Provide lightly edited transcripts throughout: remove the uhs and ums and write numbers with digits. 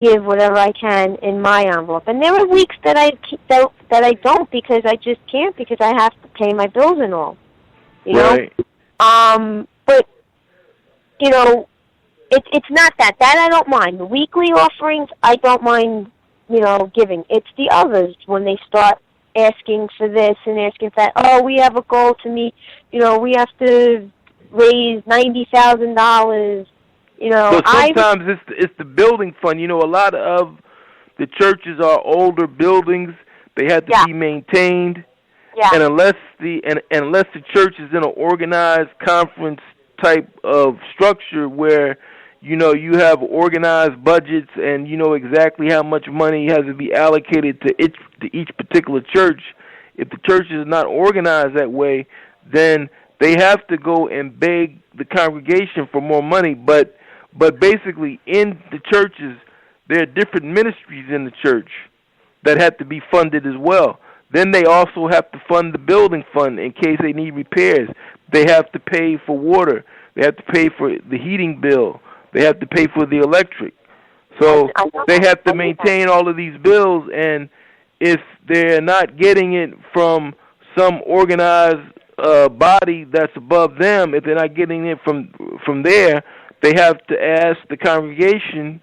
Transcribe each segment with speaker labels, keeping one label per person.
Speaker 1: give whatever I can in my envelope. And there are weeks that I don't because I just can't because I have to pay my bills and all. You
Speaker 2: right.
Speaker 1: know? But you know, it's not that. That I don't mind. The weekly offerings I don't mind, you know, giving. It's the others when they start asking for this and asking for that. Oh, we have a goal to meet, you know, we have to raise $90,000. You know,
Speaker 2: but sometimes it's the building fund. You know, a lot of the churches are older buildings. They have to be maintained.
Speaker 1: Yeah.
Speaker 2: And unless the church is in an organized conference type of structure where, you know, you have organized budgets and you know exactly how much money has to be allocated to each particular church. If the church is not organized that way, then they have to go and beg the congregation for more money. But basically, in the churches, there are different ministries in the church that have to be funded as well. Then they also have to fund the building fund in case they need repairs. They have to pay for water. They have to pay for the heating bill. They have to pay for the electric. So they have to maintain all of these bills, and if they're not getting it from some organized body that's above them, if they're not getting it from there, they have to ask the congregation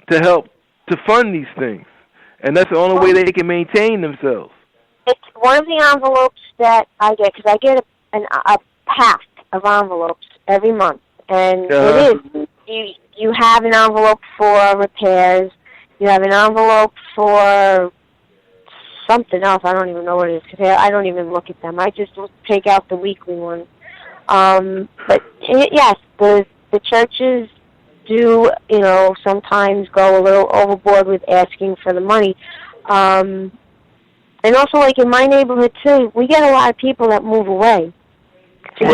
Speaker 2: to help to fund these things. And that's the only way they can maintain themselves.
Speaker 1: It's one of the envelopes that I get, because I get a pack of envelopes every month. And it is, you have an envelope for repairs, you have an envelope for something else. I don't even know what it is, because I don't even look at them. I just take out the weekly one. But yes, the churches do, you know, sometimes go a little overboard with asking for the money. And also, like in my neighborhood too, we get a lot of people that move away. So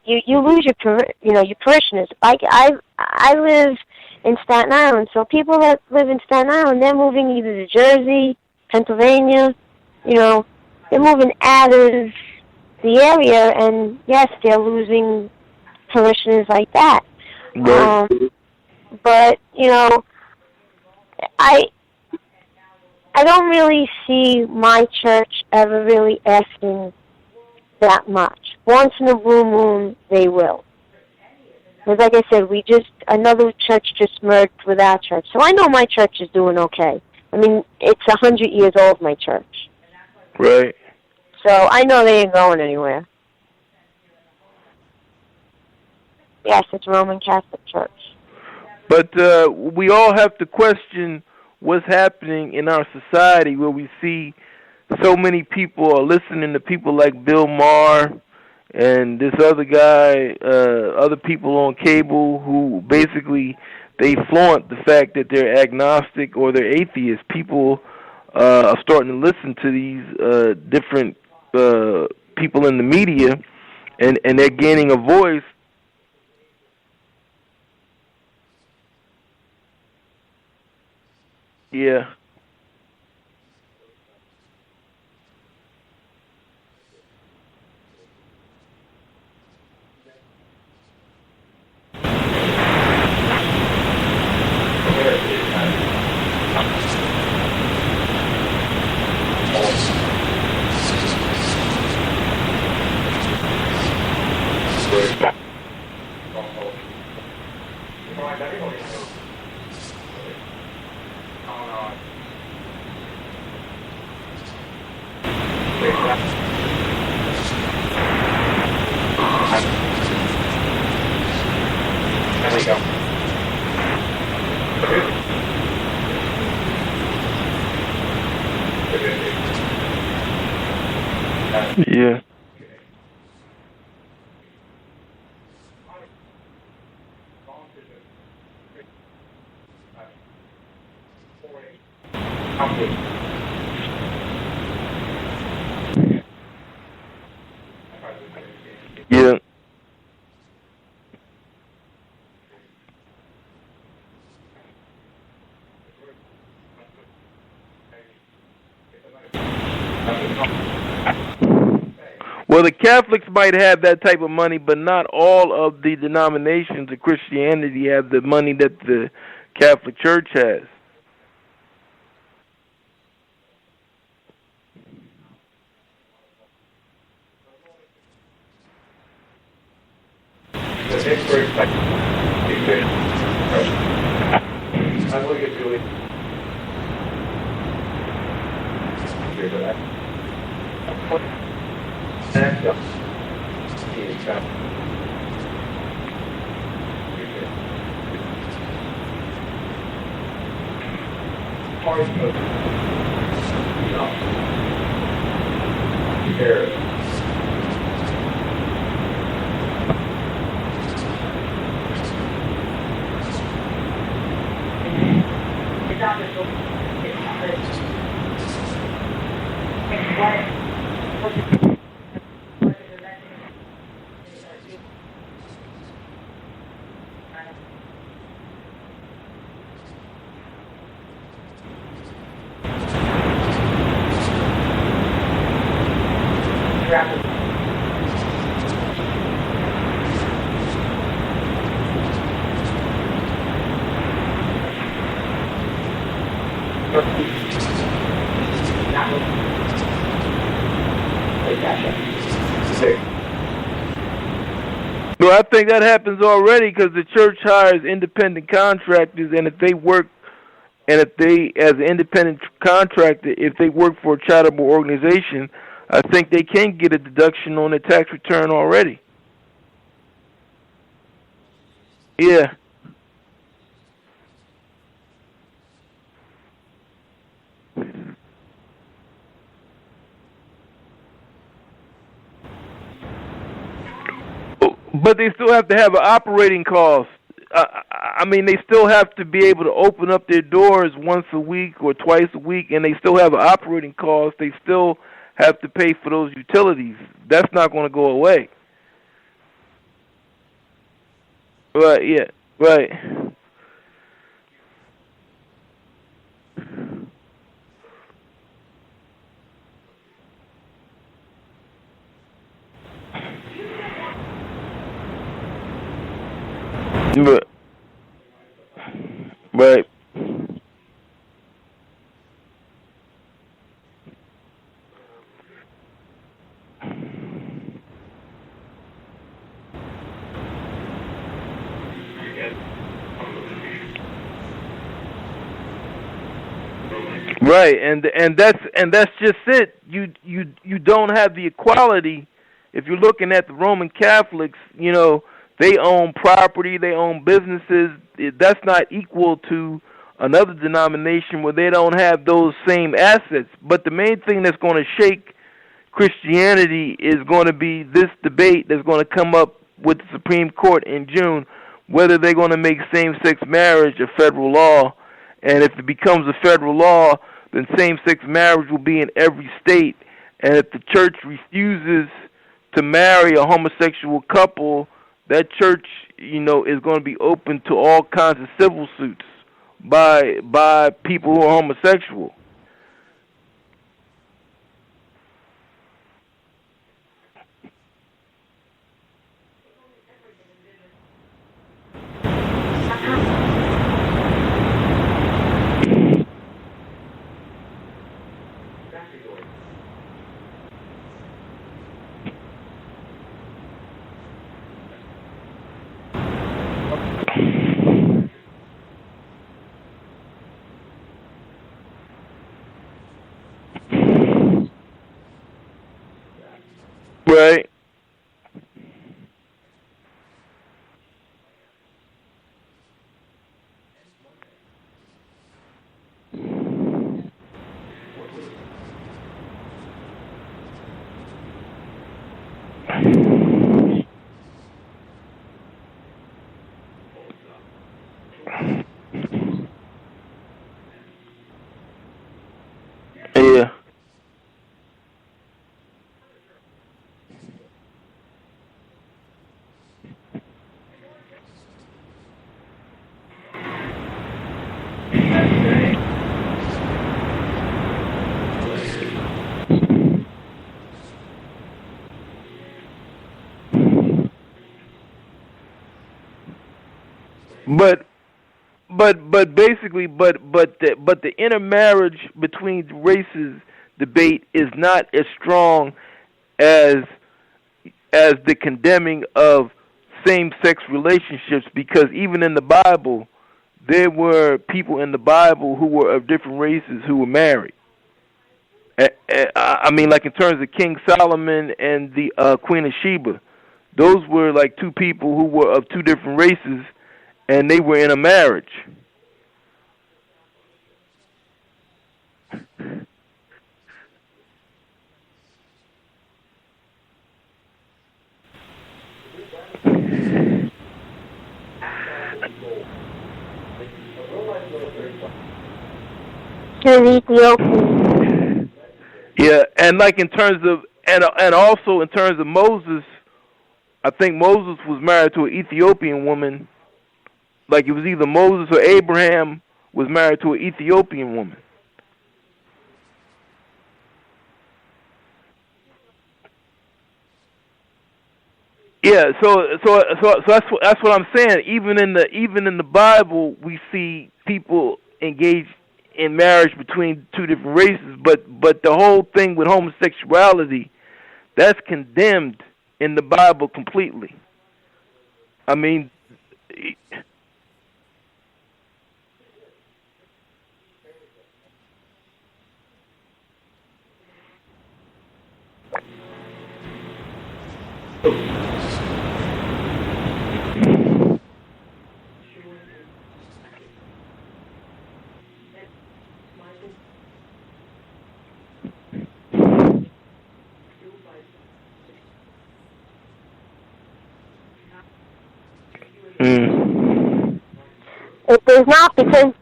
Speaker 1: you lose your parishioners. I live in Staten Island, so people that live in Staten Island, they're moving either to Jersey, Pennsylvania. You know, they're moving out of the area, and yes, they're losing parishioners like that.
Speaker 2: Right.
Speaker 1: But you know, I don't really see my church ever really asking that much. Once in a blue moon, they will. Because like I said, another church just merged with our church. So I know my church is doing okay. I mean, it's 100 years old, my church.
Speaker 2: Right.
Speaker 1: So I know they ain't going anywhere. Yes, it's Roman Catholic Church.
Speaker 2: But we all have to question what's happening in our society where we see so many people are listening to people like Bill Maher and this other guy, other people on cable who basically they flaunt the fact that they're agnostic or they're atheists. People are starting to listen to these different people in the media, and they're gaining a voice. Yeah. Yeah. Yeah. Well, the Catholics might have that type of money, but not all of the denominations of Christianity have the money that the Catholic Church has. Well, I think that happens already because the church hires independent contractors, and if they work, and if they, as an independent contractor, if they work for a charitable organization, I think they can get a deduction on their tax return already. Yeah. But they still have to have an operating cost. I mean, they still have to be able to open up their doors once a week or twice a week, and they still have an operating cost. They still have to pay for those utilities. That's not going to go away. Right, yeah, right. Right. Right. Right, and that's just it. You don't have the equality. If you're looking at the Roman Catholics, you know, they own property, they own businesses. That's not equal to another denomination where they don't have those same assets. But the main thing that's going to shake Christianity is going to be this debate that's going to come up with the Supreme Court in June, whether they're going to make same-sex marriage a federal law. And if it becomes a federal law, then same-sex marriage will be in every state. And if the church refuses to marry a homosexual couple, that church, you know, is going to be open to all kinds of civil suits by people who are homosexual. Right. Yeah. But basically, the intermarriage between races debate is not as strong as the condemning of same-sex relationships, because even in the Bible, there were people in the Bible who were of different races who were married. I mean, like in terms of King Solomon and the Queen of Sheba, those were like two people who were of two different races, and they were in a marriage. Yeah, and like in terms of and also in terms of Moses, I think Moses was married to an Ethiopian woman. Like it was either Moses or Abraham was married to an Ethiopian woman. Yeah, so that's what I'm saying. Even in the Bible, we see people engage in marriage between two different races, but the whole thing with homosexuality, that's condemned in the Bible completely. I mean,
Speaker 1: It does not, because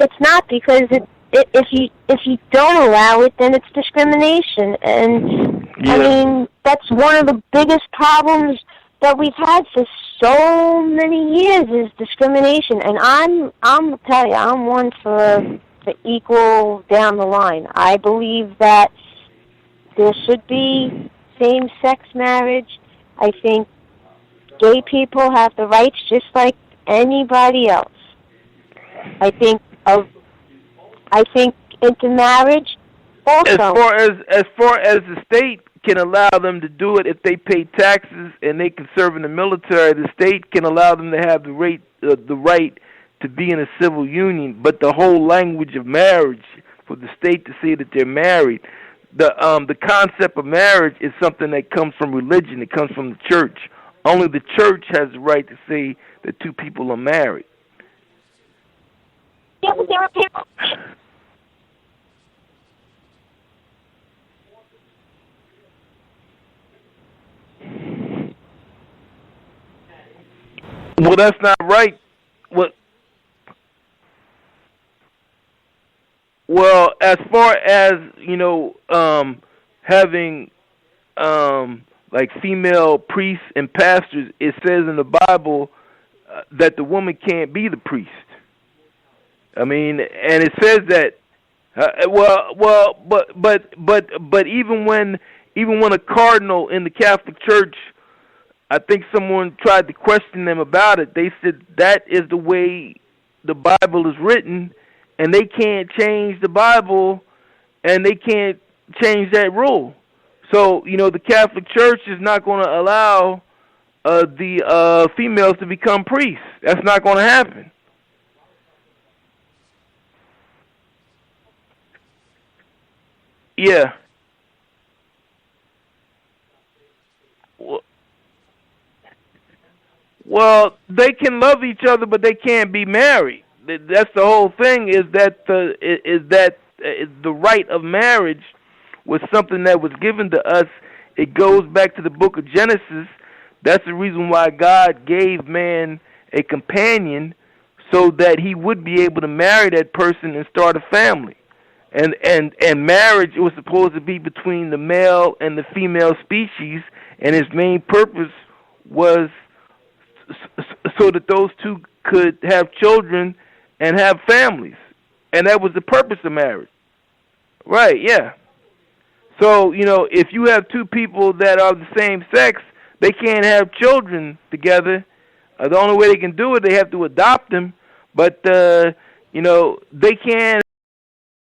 Speaker 1: it's not because if you don't allow it, then it's discrimination, and
Speaker 2: yeah.
Speaker 1: I mean that's one of the biggest problems that we've had for so many years is discrimination. And I'm tell you, I'm one for equal down the line. I believe that there should be same-sex marriage. I think gay people have the rights just like anybody else. I think intermarriage also.
Speaker 2: As far as the state can allow them to do it if they pay taxes and they can serve in the military, the state can allow them to have the right to be in a civil union. But the whole language of marriage, for the state to say that they're married, the concept of marriage is something that comes from religion. It comes from the church. Only the church has the right to say that two people are married.
Speaker 1: Yeah, but there are people.
Speaker 2: Well, that's not right. Well, as far as having like female priests and pastors, it says in the Bible that the woman can't be the priest. I mean, and it says that. But even when a cardinal in the Catholic Church, I think someone tried to question them about it. They said that is the way the Bible is written, and they can't change the Bible, and they can't change that rule. So, the Catholic Church is not going to allow the females to become priests. That's not going to happen. Yeah. Well, they can love each other, but they can't be married. That's the whole thing. Is that the right of marriage was something that was given to us. It goes back to the book of Genesis. That's the reason why God gave man a companion, so that he would be able to marry that person and start a family. And marriage was supposed to be between the male and the female species, and its main purpose was so that those two could have children and have families. And that was the purpose of marriage. Right, yeah. So, if you have two people that are the same sex, they can't have children together. The only way they can do it, they have to adopt them. But, they can't